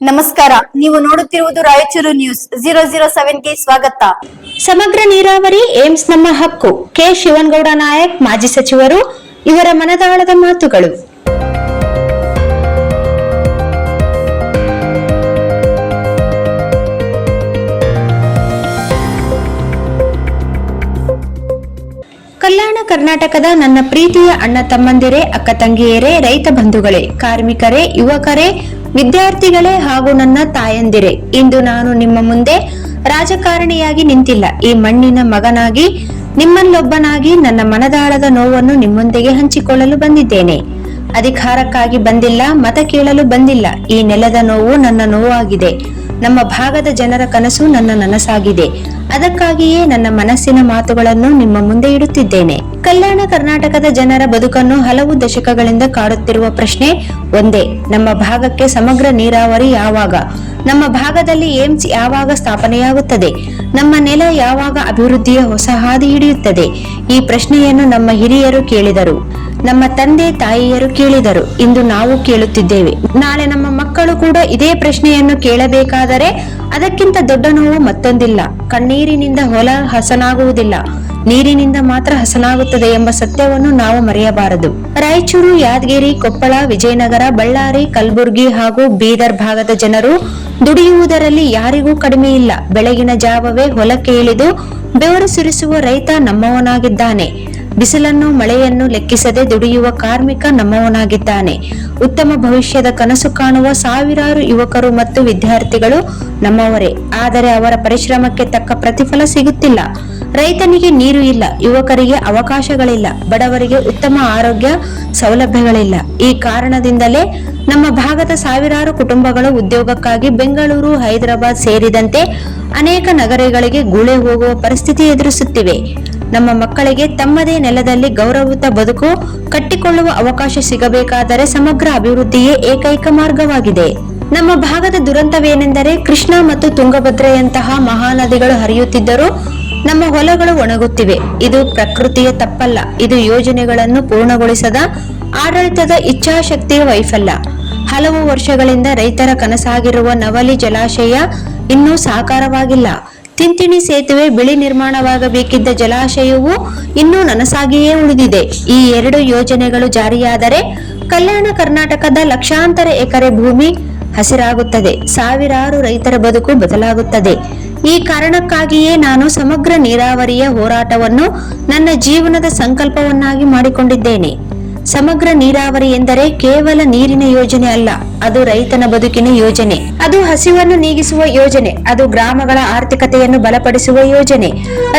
ನಮಸ್ಕಾರ, ನೀವು ನೋಡುತ್ತಿರುವುದು ರಾಯಚೂರು ನ್ಯೂಸ್ 007ಗೆ ಸ್ವಾಗತ. ಸಮಗ್ರ ನೀರಾವರಿ ಏಮ್ಸ್ ನಮ್ಮ ಹಕ್ಕು. ಕೆ ಶಿವನಗೌಡ ನಾಯಕ್, ಮಾಜಿ ಸಚಿವರು, ಇವರ ಮನದಾಳದ ಮಾತುಗಳು. ಕಲ್ಯಾಣ ಕರ್ನಾಟಕದ ನನ್ನ ಪ್ರೀತಿಯ ಅಣ್ಣ ತಮ್ಮಂದಿರೇ, ಅಕ್ಕ ತಂಗಿಯರೇ, ರೈತ ಬಂಧುಗಳೇ, ಕಾರ್ಮಿಕರೇ, ಯುವಕರೇ, ವಿದ್ಯಾರ್ಥಿಗಳೇ ಹಾಗೂ ನನ್ನ ತಾಯಂದಿರೇ, ಇಂದು ನಾನು ನಿಮ್ಮ ಮುಂದೆ ರಾಜಕಾರಣಿಯಾಗಿ ನಿಂತಿಲ್ಲ. ಈ ಮಣ್ಣಿನ ಮಗನಾಗಿ, ನಿಮ್ಮಲ್ಲೊಬ್ಬನಾಗಿ ನನ್ನ ಮನದಾಳದ ನೋವನ್ನು ನಿಮ್ಮೊಂದಿಗೆ ಹಂಚಿಕೊಳ್ಳಲು ಬಂದಿದ್ದೇನೆ. ಅಧಿಕಾರಕ್ಕಾಗಿ ಬಂದಿಲ್ಲ, ಮತ ಕೇಳಲು ಬಂದಿಲ್ಲ. ಈ ನೆಲದ ನೋವು ನನ್ನ ನೋವಾಗಿದೆ. ನಮ್ಮ ಭಾಗದ ಜನರ ಕನಸು ನನ್ನ ನನಸಾಗಿದೆ. ಅದಕ್ಕಾಗಿಯೇ ನನ್ನ ಮನಸ್ಸಿನ ಮಾತುಗಳನ್ನು ನಿಮ್ಮ ಮುಂದೆ ಇಡುತ್ತಿದ್ದೇನೆ. ಕಲ್ಯಾಣ ಕರ್ನಾಟಕದ ಜನರ ಬದುಕನ್ನು ಹಲವು ದಶಕಗಳಿಂದ ಕಾಡುತ್ತಿರುವ ಪ್ರಶ್ನೆ ಒಂದೇ: ನಮ್ಮ ಭಾಗಕ್ಕೆ ಸಮಗ್ರ ನೀರಾವರಿ ಯಾವಾಗ? ನಮ್ಮ ಭಾಗದಲ್ಲಿ ಏಮ್ಸ್ ಯಾವಾಗ ಸ್ಥಾಪನೆಯಾಗುತ್ತದೆ? ನಮ್ಮ ನೆಲ ಯಾವಾಗ ಅಭಿವೃದ್ಧಿಯ ಹೊಸ ಹಾದಿ ಹಿಡಿಯುತ್ತದೆ? ಈ ಪ್ರಶ್ನೆಯನ್ನು ನಮ್ಮ ಹಿರಿಯರು ಕೇಳಿದರು, ನಮ್ಮ ತಂದೆ ತಾಯಿಯರು ಕೇಳಿದರು. ಇಂದು ನಾವು ಕೇಳುತ್ತಿದ್ದೇವೆ. ನಾಳೆ ನಮ್ಮ ಮಕ್ಕಳು ಕೂಡ ಇದೇ ಪ್ರಶ್ನೆಯನ್ನು ಕೇಳಬೇಕಾದರೆ ಅದಕ್ಕಿಂತ ದೊಡ್ಡ ನೋವು ಮತ್ತೊಂದಿಲ್ಲ. ಕಣ್ಣೀರಿನಿಂದ ಹೊಲ ಹಸನಾಗುವುದಿಲ್ಲ, ನೀರಿನಿಂದ ಮಾತ್ರ ಹಸನಾಗುತ್ತದೆ ಎಂಬ ಸತ್ಯವನ್ನು ನಾವು ಮರೆಯಬಾರದು. ರಾಯಚೂರು, ಯಾದಗಿರಿ, ಕೊಪ್ಪಳ, ವಿಜಯನಗರ, ಬಳ್ಳಾರಿ, ಕಲಬುರಗಿ ಹಾಗೂ ಬೀದರ್ ಭಾಗದ ಜನರು ದುಡಿಯುವುದರಲ್ಲಿ ಯಾರಿಗೂ ಕಡಿಮೆ ಇಲ್ಲ. ಬೆಳಗಿನ ಜಾವವೇ ಹೊಲಕ್ಕೆ ಇಳಿದು ಬೆವರು ಸುರಿಸುವ ರೈತ ನಮ್ಮವನಾಗಿದ್ದಾನೆ. ಬಿಸಿಲನ್ನು ಮಳೆಯನ್ನು ಲೆಕ್ಕಿಸದೆ ದುಡಿಯುವ ಕಾರ್ಮಿಕ ನಮ್ಮವನಾಗಿದ್ದಾನೆ. ಉತ್ತಮ ಭವಿಷ್ಯದ ಕನಸು ಕಾಣುವ ಸಾವಿರಾರು ಯುವಕರು ಮತ್ತು ವಿದ್ಯಾರ್ಥಿಗಳು ನಮ್ಮವರೇ. ಆದರೆ ಅವರ ಪರಿಶ್ರಮಕ್ಕೆ ತಕ್ಕ ಪ್ರತಿಫಲ ಸಿಗುತ್ತಿಲ್ಲ. ರೈತನಿಗೆ ನೀರು ಇಲ್ಲ, ಯುವಕರಿಗೆ ಅವಕಾಶಗಳಿಲ್ಲ, ಬಡವರಿಗೆ ಉತ್ತಮ ಆರೋಗ್ಯ ಸೌಲಭ್ಯಗಳಿಲ್ಲ. ಈ ಕಾರಣದಿಂದಲೇ ನಮ್ಮ ಭಾಗದ ಸಾವಿರಾರು ಕುಟುಂಬಗಳು ಉದ್ಯೋಗಕ್ಕಾಗಿ ಬೆಂಗಳೂರು, ಹೈದರಾಬಾದ್ ಸೇರಿದಂತೆ ಅನೇಕ ನಗರಗಳಿಗೆ ಗುಳೆ ಹೋಗುವ ಪರಿಸ್ಥಿತಿ ಎದುರಿಸುತ್ತಿವೆ. ನಮ್ಮ ಮಕ್ಕಳಿಗೆ ತಮ್ಮದೇ ನೆಲದಲ್ಲಿ ಗೌರವಯುತ ಬದುಕು ಕಟ್ಟಿಕೊಳ್ಳುವ ಅವಕಾಶ ಸಿಗಬೇಕಾದರೆ ಸಮಗ್ರ ಅಭಿವೃದ್ಧಿಯೇ ಏಕೈಕ ಮಾರ್ಗವಾಗಿದೆ. ನಮ್ಮ ಭಾಗದ ದುರಂತವೇನೆಂದರೆ ಕೃಷ್ಣ ಮತ್ತು ತುಂಗಭದ್ರೆಯಂತಹ ಮಹಾನದಿಗಳು ಹರಿಯುತ್ತಿದ್ದರೂ ನಮ್ಮ ಹೊಲಗಳು ಒಣಗುತ್ತಿವೆ. ಇದು ಪ್ರಕೃತಿಯ ತಪ್ಪಲ್ಲ, ಇದು ಯೋಜನೆಗಳನ್ನು ಪೂರ್ಣಗೊಳಿಸದ ಆಡಳಿತದ ಇಚ್ಛಾಶಕ್ತಿಯ ವೈಫಲ್ಯ. ಹಲವು ವರ್ಷಗಳಿಂದ ರೈತರ ಕನಸಾಗಿರುವ ನವಲಿ ಜಲಾಶಯ ಇನ್ನೂ ಸಾಕಾರವಾಗಿಲ್ಲ. ತಿಂತಿಣಿ ಸೇತುವೆ ಬಿಳಿ ನಿರ್ಮಾಣವಾಗಬೇಕಿದ್ದ ಜಲಾಶಯವು ಇನ್ನೂ ನನಸಾಗಿಯೇ ಉಳಿದಿದೆ. ಈ ಎರಡು ಯೋಜನೆಗಳು ಜಾರಿಯಾದರೆ ಕಲ್ಯಾಣ ಕರ್ನಾಟಕದ ಲಕ್ಷಾಂತರ ಎಕರೆ ಭೂಮಿ ಹಸಿರಾಗುತ್ತದೆ, ಸಾವಿರಾರು ರೈತರ ಬದುಕು ಬದಲಾಗುತ್ತದೆ. ಈ ಕಾರಣಕ್ಕಾಗಿಯೇ ನಾನು ಸಮಗ್ರ ನೀರಾವರಿಯ ಹೋರಾಟವನ್ನು ನನ್ನ ಜೀವನದ ಸಂಕಲ್ಪವನ್ನಾಗಿ ಮಾಡಿಕೊಂಡಿದ್ದೇನೆ. ಸಮಗ್ರ ನೀರಾವರಿ ಎಂದರೆ ಕೇವಲ ನೀರಿನ ಯೋಜನೆ ಅಲ್ಲ, ಅದು ರೈತನ ಬದುಕಿನ ಯೋಜನೆ, ಅದು ಹಸಿವನ್ನು ನೀಗಿಸುವ ಯೋಜನೆ, ಅದು ಗ್ರಾಮಗಳ ಆರ್ಥಿಕತೆಯನ್ನು ಬಲಪಡಿಸುವ ಯೋಜನೆ.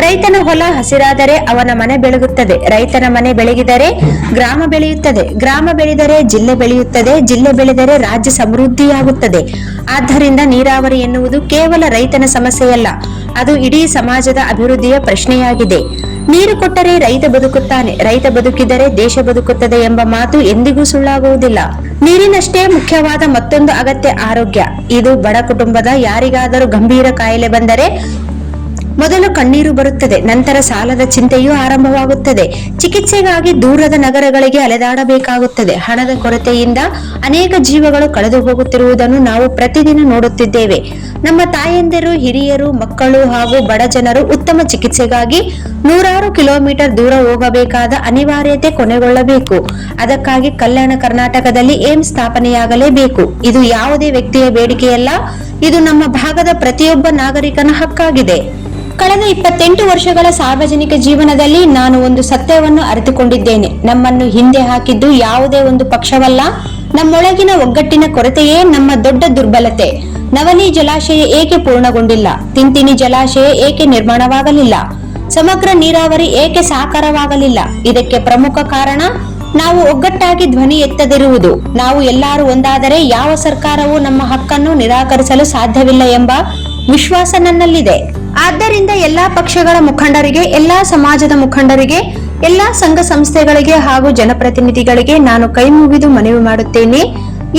ರೈತನ ಹೊಲ ಹಸಿರಾದರೆ ಅವನ ಮನೆ ಬೆಳಗುತ್ತದೆ, ರೈತನ ಮನೆ ಬೆಳಗಿದರೆ ಗ್ರಾಮ ಬೆಳೆಯುತ್ತದೆ, ಗ್ರಾಮ ಬೆಳೆದರೆ ಜಿಲ್ಲೆ ಬೆಳೆಯುತ್ತದೆ, ಜಿಲ್ಲೆ ಬೆಳೆದರೆ ರಾಜ್ಯ ಸಮೃದ್ಧಿಯಾಗುತ್ತದೆ. ಆದ್ದರಿಂದ ನೀರಾವರಿ ಎನ್ನುವುದು ಕೇವಲ ರೈತನ ಸಮಸ್ಯೆಯಲ್ಲ, ಅದು ಇಡೀ ಸಮಾಜದ ಅಭಿವೃದ್ಧಿಯ ಪ್ರಶ್ನೆಯಾಗಿದೆ. ನೀರು ಕೊಟ್ಟರೆ ರೈತ ಬದುಕುತ್ತಾನೆ, ರೈತ ಬದುಕಿದರೆ ದೇಶ ಬದುಕುತ್ತದೆ ಎಂಬ ಮಾತು ಎಂದಿಗೂ ಸುಳ್ಳಾಗುವುದಿಲ್ಲ. ನೀರಿನಷ್ಟೇ ಮುಖ್ಯವಾದ ಮತ್ತೊಂದು ಅಗತ್ಯ ಆರೋಗ್ಯ. ಇದು ಬಡ ಕುಟುಂಬದ ಯಾರಿಗಾದರೂ ಗಂಭೀರ ಕಾಯಿಲೆ ಬಂದರೆ ಮೊದಲು ಕಣ್ಣೀರು ಬರುತ್ತದೆ, ನಂತರ ಸಾಲದ ಚಿಂತೆಯೂ ಆರಂಭವಾಗುತ್ತದೆ. ಚಿಕಿತ್ಸೆಗಾಗಿ ದೂರದ ನಗರಗಳಿಗೆ ಅಲೆದಾಡಬೇಕಾಗುತ್ತದೆ. ಹಣದ ಕೊರತೆಯಿಂದ ಅನೇಕ ಜೀವಗಳು ಕಳೆದು ಹೋಗುತ್ತಿರುವುದನ್ನು ನಾವು ಪ್ರತಿದಿನ ನೋಡುತ್ತಿದ್ದೇವೆ. ನಮ್ಮ ತಾಯಂದಿರು, ಹಿರಿಯರು, ಮಕ್ಕಳು ಹಾಗೂ ಬಡ ಜನರು ಉತ್ತಮ ಚಿಕಿತ್ಸೆಗಾಗಿ ನೂರಾರು ಕಿಲೋಮೀಟರ್ ದೂರ ಹೋಗಬೇಕಾದ ಅನಿವಾರ್ಯತೆ ಕೊನೆಗೊಳ್ಳಬೇಕು. ಅದಕ್ಕಾಗಿ ಕಲ್ಯಾಣ ಕರ್ನಾಟಕದಲ್ಲಿ ಏಮ್ಸ್ ಸ್ಥಾಪನೆಯಾಗಲೇಬೇಕು. ಇದು ಯಾವುದೇ ವ್ಯಕ್ತಿಯ ಬೇಡಿಕೆಯಲ್ಲ, ಇದು ನಮ್ಮ ಭಾಗದ ಪ್ರತಿಯೊಬ್ಬ ನಾಗರಿಕನ ಹಕ್ಕಾಗಿದೆ. ಕಳೆದ 28 ವರ್ಷಗಳ ಸಾರ್ವಜನಿಕ ಜೀವನದಲ್ಲಿ ನಾನು ಒಂದು ಸತ್ಯವನ್ನು ಅರಿತುಕೊಂಡಿದ್ದೇನೆ. ನಮ್ಮನ್ನು ಹಿಂದೆ ಹಾಕಿದ್ದು ಯಾವುದೇ ಒಂದು ಪಕ್ಷವಲ್ಲ, ನಮ್ಮೊಳಗಿನ ಒಗ್ಗಟ್ಟಿನ ಕೊರತೆಯೇ ನಮ್ಮ ದೊಡ್ಡ ದುರ್ಬಲತೆ. ನವಲಿ ಜಲಾಶಯ ಏಕೆ ಪೂರ್ಣಗೊಂಡಿಲ್ಲ? ತಿಂತಿಣಿ ಜಲಾಶಯ ಏಕೆ ನಿರ್ಮಾಣವಾಗಲಿಲ್ಲ? ಸಮಗ್ರ ನೀರಾವರಿ ಏಕೆ ಸಾಕಾರವಾಗಲಿಲ್ಲ? ಇದಕ್ಕೆ ಪ್ರಮುಖ ಕಾರಣ ನಾವು ಒಗ್ಗಟ್ಟಾಗಿ ಧ್ವನಿ ಎತ್ತದಿರುವುದು. ನಾವು ಎಲ್ಲರೂ ಒಂದಾದರೆ ಯಾವ ಸರ್ಕಾರವೂ ನಮ್ಮ ಹಕ್ಕನ್ನು ನಿರಾಕರಿಸಲು ಸಾಧ್ಯವಿಲ್ಲ ಎಂಬ ವಿಶ್ವಾಸ ನನ್ನಲ್ಲಿದೆ. ಆದ್ದರಿಂದ ಎಲ್ಲಾ ಪಕ್ಷಗಳ ಮುಖಂಡರಿಗೆ, ಎಲ್ಲಾ ಸಮಾಜದ ಮುಖಂಡರಿಗೆ, ಎಲ್ಲಾ ಸಂಘ ಸಂಸ್ಥೆಗಳಿಗೆ ಹಾಗೂ ಜನಪ್ರತಿನಿಧಿಗಳಿಗೆ ನಾನು ಕೈ ಮುಗಿದು ಮನವಿ ಮಾಡುತ್ತೇನೆ.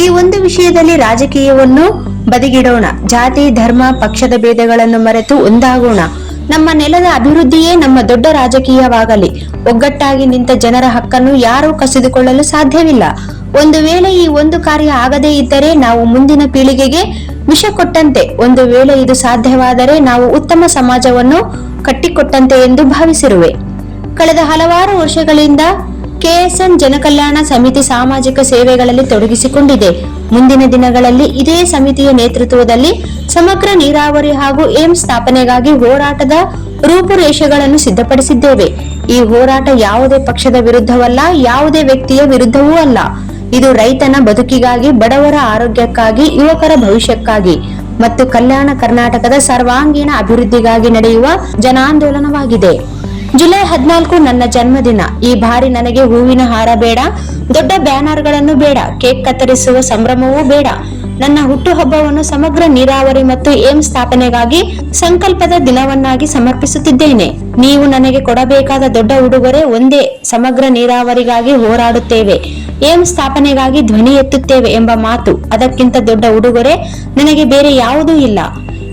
ಈ ಒಂದು ವಿಷಯದಲ್ಲಿ ರಾಜಕೀಯವನ್ನು ಬದಿಗಿಡೋಣ. ಜಾತಿ, ಧರ್ಮ, ಪಕ್ಷದ ಭೇದಗಳನ್ನು ಮರೆತು ಒಂದಾಗೋಣ. ನಮ್ಮ ನೆಲದ ಅಭಿವೃದ್ಧಿಯೇ ನಮ್ಮ ದೊಡ್ಡ ರಾಜಕೀಯವಾಗಲಿ. ಒಗ್ಗಟ್ಟಾಗಿ ನಿಂತ ಜನರ ಹಕ್ಕನ್ನು ಯಾರೂ ಕಸಿದುಕೊಳ್ಳಲು ಸಾಧ್ಯವಿಲ್ಲ. ಒಂದು ವೇಳೆ ಈ ಒಂದು ಕಾರ್ಯ ಆಗದೇ ಇದ್ದರೆ ನಾವು ಮುಂದಿನ ಪೀಳಿಗೆಗೆ ವಿಷ ಕೊಟ್ಟಂತೆ, ಒಂದು ವೇಳೆ ಇದು ಸಾಧ್ಯವಾದರೆ ನಾವು ಉತ್ತಮ ಸಮಾಜವನ್ನು ಕಟ್ಟಿಕೊಟ್ಟಂತೆ ಎಂದು ಭಾವಿಸಿರುವೆ. ಕಳೆದ ಹಲವಾರು ವರ್ಷಗಳಿಂದ ಕೆಎಸ್ಎನ್ ಜನಕಲ್ಯಾಣ ಸಮಿತಿ ಸಾಮಾಜಿಕ ಸೇವೆಗಳಲ್ಲಿ ತೊಡಗಿಸಿಕೊಂಡಿದೆ. ಮುಂದಿನ ದಿನಗಳಲ್ಲಿ ಇದೇ ಸಮಿತಿಯ ನೇತೃತ್ವದಲ್ಲಿ ಸಮಗ್ರ ನೀರಾವರಿ ಹಾಗೂ ಏಮ್ಸ್ ಸ್ಥಾಪನೆಗಾಗಿ ಹೋರಾಟದ ರೂಪುರೇಷೆಗಳನ್ನು ಸಿದ್ಧಪಡಿಸಿದ್ದೇವೆ. ಈ ಹೋರಾಟ ಯಾವುದೇ ಪಕ್ಷದ ವಿರುದ್ಧವಲ್ಲ, ಯಾವುದೇ ವ್ಯಕ್ತಿಯ ವಿರುದ್ಧವೂ ಅಲ್ಲ. ಇದು ರೈತನ ಬದುಕಿಗಾಗಿ, ಬಡವರ ಆರೋಗ್ಯಕ್ಕಾಗಿ, ಯುವಕರ ಭವಿಷ್ಯಕ್ಕಾಗಿ ಮತ್ತು ಕಲ್ಯಾಣ ಕರ್ನಾಟಕದ ಸರ್ವಾಂಗೀಣ ಅಭಿವೃದ್ಧಿಗಾಗಿ ನಡೆಯುವ ಜನಾಂದೋಲನವಾಗಿದೆ. ಜುಲೈ 14 ನನ್ನ ಜನ್ಮದಿನ. ಈ ಬಾರಿ ನನಗೆ ಹೂವಿನ ಹಾರ ಬೇಡ, ದೊಡ್ಡ ಬ್ಯಾನರ್ಗಳನ್ನು ಬೇಡ, ಕೇಕ್ ಕತ್ತರಿಸುವ ಸಂಭ್ರಮವೂ ಬೇಡ. ನನ್ನ ಹುಟ್ಟುಹಬ್ಬವನ್ನು ಸಮಗ್ರ ನೀರಾವರಿ ಮತ್ತು ಏಮ್ಸ್ ಸ್ಥಾಪನೆಗಾಗಿ ಸಂಕಲ್ಪದ ದಿನವನ್ನಾಗಿ ಸಮರ್ಪಿಸುತ್ತಿದ್ದೇನೆ. ನೀವು ನನಗೆ ಕೊಡಬೇಕಾದ ದೊಡ್ಡ ಉಡುಗೊರೆ ಒಂದೇ: ಸಮಗ್ರ ನೀರಾವರಿಗಾಗಿ ಹೋರಾಡುತ್ತೇವೆ, ಏಮ್ಸ್ ಸ್ಥಾಪನೆಗಾಗಿ ಧ್ವನಿ ಎತ್ತುತ್ತೇವೆ ಎಂಬ ಮಾತು. ಅದಕ್ಕಿಂತ ದೊಡ್ಡ ಉಡುಗೊರೆ ನನಗೆ ಬೇರೆ ಯಾವುದೂ ಇಲ್ಲ.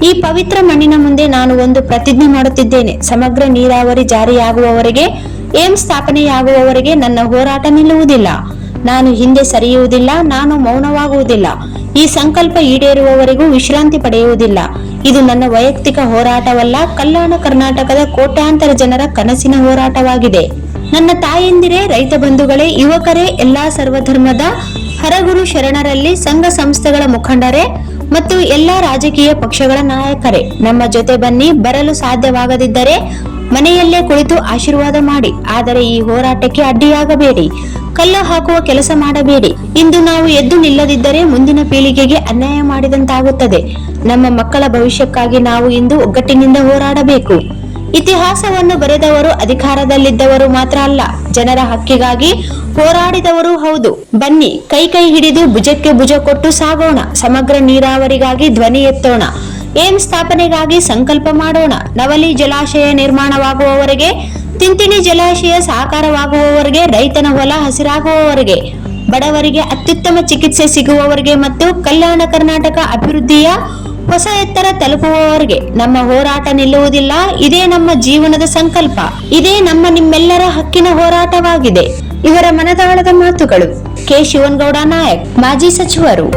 ಈ ಪವಿತ್ರ ಮಣ್ಣಿನ ಮುಂದೆ ನಾನು ಒಂದು ಪ್ರತಿಜ್ಞೆ ಮಾಡುತ್ತಿದ್ದೇನೆ: ಸಮಗ್ರ ನೀರಾವರಿ ಜಾರಿಯಾಗುವವರೆಗೆ, ಏಮ್ಸ್ ಸ್ಥಾಪನೆಯಾಗುವವರೆಗೆ ನನ್ನ ಹೋರಾಟ ನಿಲ್ಲುವುದಿಲ್ಲ. ನಾನು ಹಿಂದೆ ಸರಿಯುವುದಿಲ್ಲ, ನಾನು ಮೌನವಾಗುವುದಿಲ್ಲ. ಈ ಸಂಕಲ್ಪ ಈಡೇರುವವರೆಗೂ ವಿಶ್ರಾಂತಿ ಪಡೆಯುವುದಿಲ್ಲ. ಇದು ನನ್ನ ವೈಯಕ್ತಿಕ ಹೋರಾಟವಲ್ಲ, ಕಲ್ಯಾಣ ಕರ್ನಾಟಕದ ಕೋಟ್ಯಾಂತರ ಜನರ ಕನಸಿನ ಹೋರಾಟವಾಗಿದೆ. ನನ್ನ ತಾಯಂದಿರೇ, ರೈತ ಬಂಧುಗಳೇ, ಯುವಕರೇ, ಎಲ್ಲಾ ಸರ್ವಧರ್ಮದ ಹರಗುರು ಶರಣರಲ್ಲಿ, ಸಂಘ ಸಂಸ್ಥೆಗಳ ಮುಖಂಡರೇ ಮತ್ತು ಎಲ್ಲಾ ರಾಜಕೀಯ ಪಕ್ಷಗಳ ನಾಯಕರೇ, ನಮ್ಮ ಜೊತೆ ಬನ್ನಿ. ಬರಲು ಸಾಧ್ಯವಾಗದಿದ್ದರೆ ಮನೆಯಲ್ಲೇ ಕುಳಿತು ಆಶೀರ್ವಾದ ಮಾಡಿ, ಆದರೆ ಈ ಹೋರಾಟಕ್ಕೆ ಅಡ್ಡಿಯಾಗಬೇಡಿ, ಕಲ್ಲು ಹಾಕುವ ಕೆಲಸ ಮಾಡಬೇಡಿ. ಇಂದು ನಾವು ಎದ್ದು ನಿಲ್ಲದಿದ್ದರೆ ಮುಂದಿನ ಪೀಳಿಗೆಗೆ ಅನ್ಯಾಯ ಮಾಡಿದಂತಾಗುತ್ತದೆ. ನಮ್ಮ ಮಕ್ಕಳ ಭವಿಷ್ಯಕ್ಕಾಗಿ ನಾವು ಇಂದು ಒಗ್ಗಟ್ಟಿನಿಂದ ಹೋರಾಡಬೇಕು. ಇತಿಹಾಸವನ್ನು ಬರೆದವರು ಅಧಿಕಾರದಲ್ಲಿದ್ದವರು ಮಾತ್ರ ಅಲ್ಲ, ಜನರ ಹಕ್ಕಿಗಾಗಿ ಹೋರಾಡಿದವರು ಹೌದು. ಬನ್ನಿ, ಕೈ ಕೈ ಹಿಡಿದು ಭುಜಕ್ಕೆ ಭುಜ ಕೊಟ್ಟು ಸಾಗೋಣ. ಸಮಗ್ರ ನೀರಾವರಿಗಾಗಿ ಧ್ವನಿ ಎತ್ತೋಣ, ಏಮ್ಸ್ ಸ್ಥಾಪನೆಗಾಗಿ ಸಂಕಲ್ಪ ಮಾಡೋಣ. ನವಲಿ ಜಲಾಶಯ ನಿರ್ಮಾಣವಾಗುವವರೆಗೆ, ತಿಂತಿಣಿ ಜಲಾಶಯ ಸಾಕಾರವಾಗುವವರೆಗೆ, ರೈತನ ಹೊಲ ಹಸಿರಾಗುವವರೆಗೆ, ಬಡವರಿಗೆ ಅತ್ಯುತ್ತಮ ಚಿಕಿತ್ಸೆ ಸಿಗುವವರೆಗೆ ಮತ್ತು ಕಲ್ಯಾಣ ಕರ್ನಾಟಕ ಅಭಿವೃದ್ಧಿಯ ಹೊಸ ಎತ್ತರ ತಲುಪುವವರೆಗೆ ನಮ್ಮ ಹೋರಾಟ ನಿಲ್ಲುವುದಿಲ್ಲ. ಇದೇ ನಮ್ಮ ಜೀವನದ ಸಂಕಲ್ಪ, ಇದೇ ನಿಮ್ಮೆಲ್ಲರ ಹಕ್ಕಿನ ಹೋರಾಟವಾಗಿದೆ. ಇವರ ಮನದಾಳದ ಮಾತುಗಳು. ಕೆ ಶಿವನಗೌಡ ನಾಯಕ್, ಮಾಜಿ ಸಚಿವರು.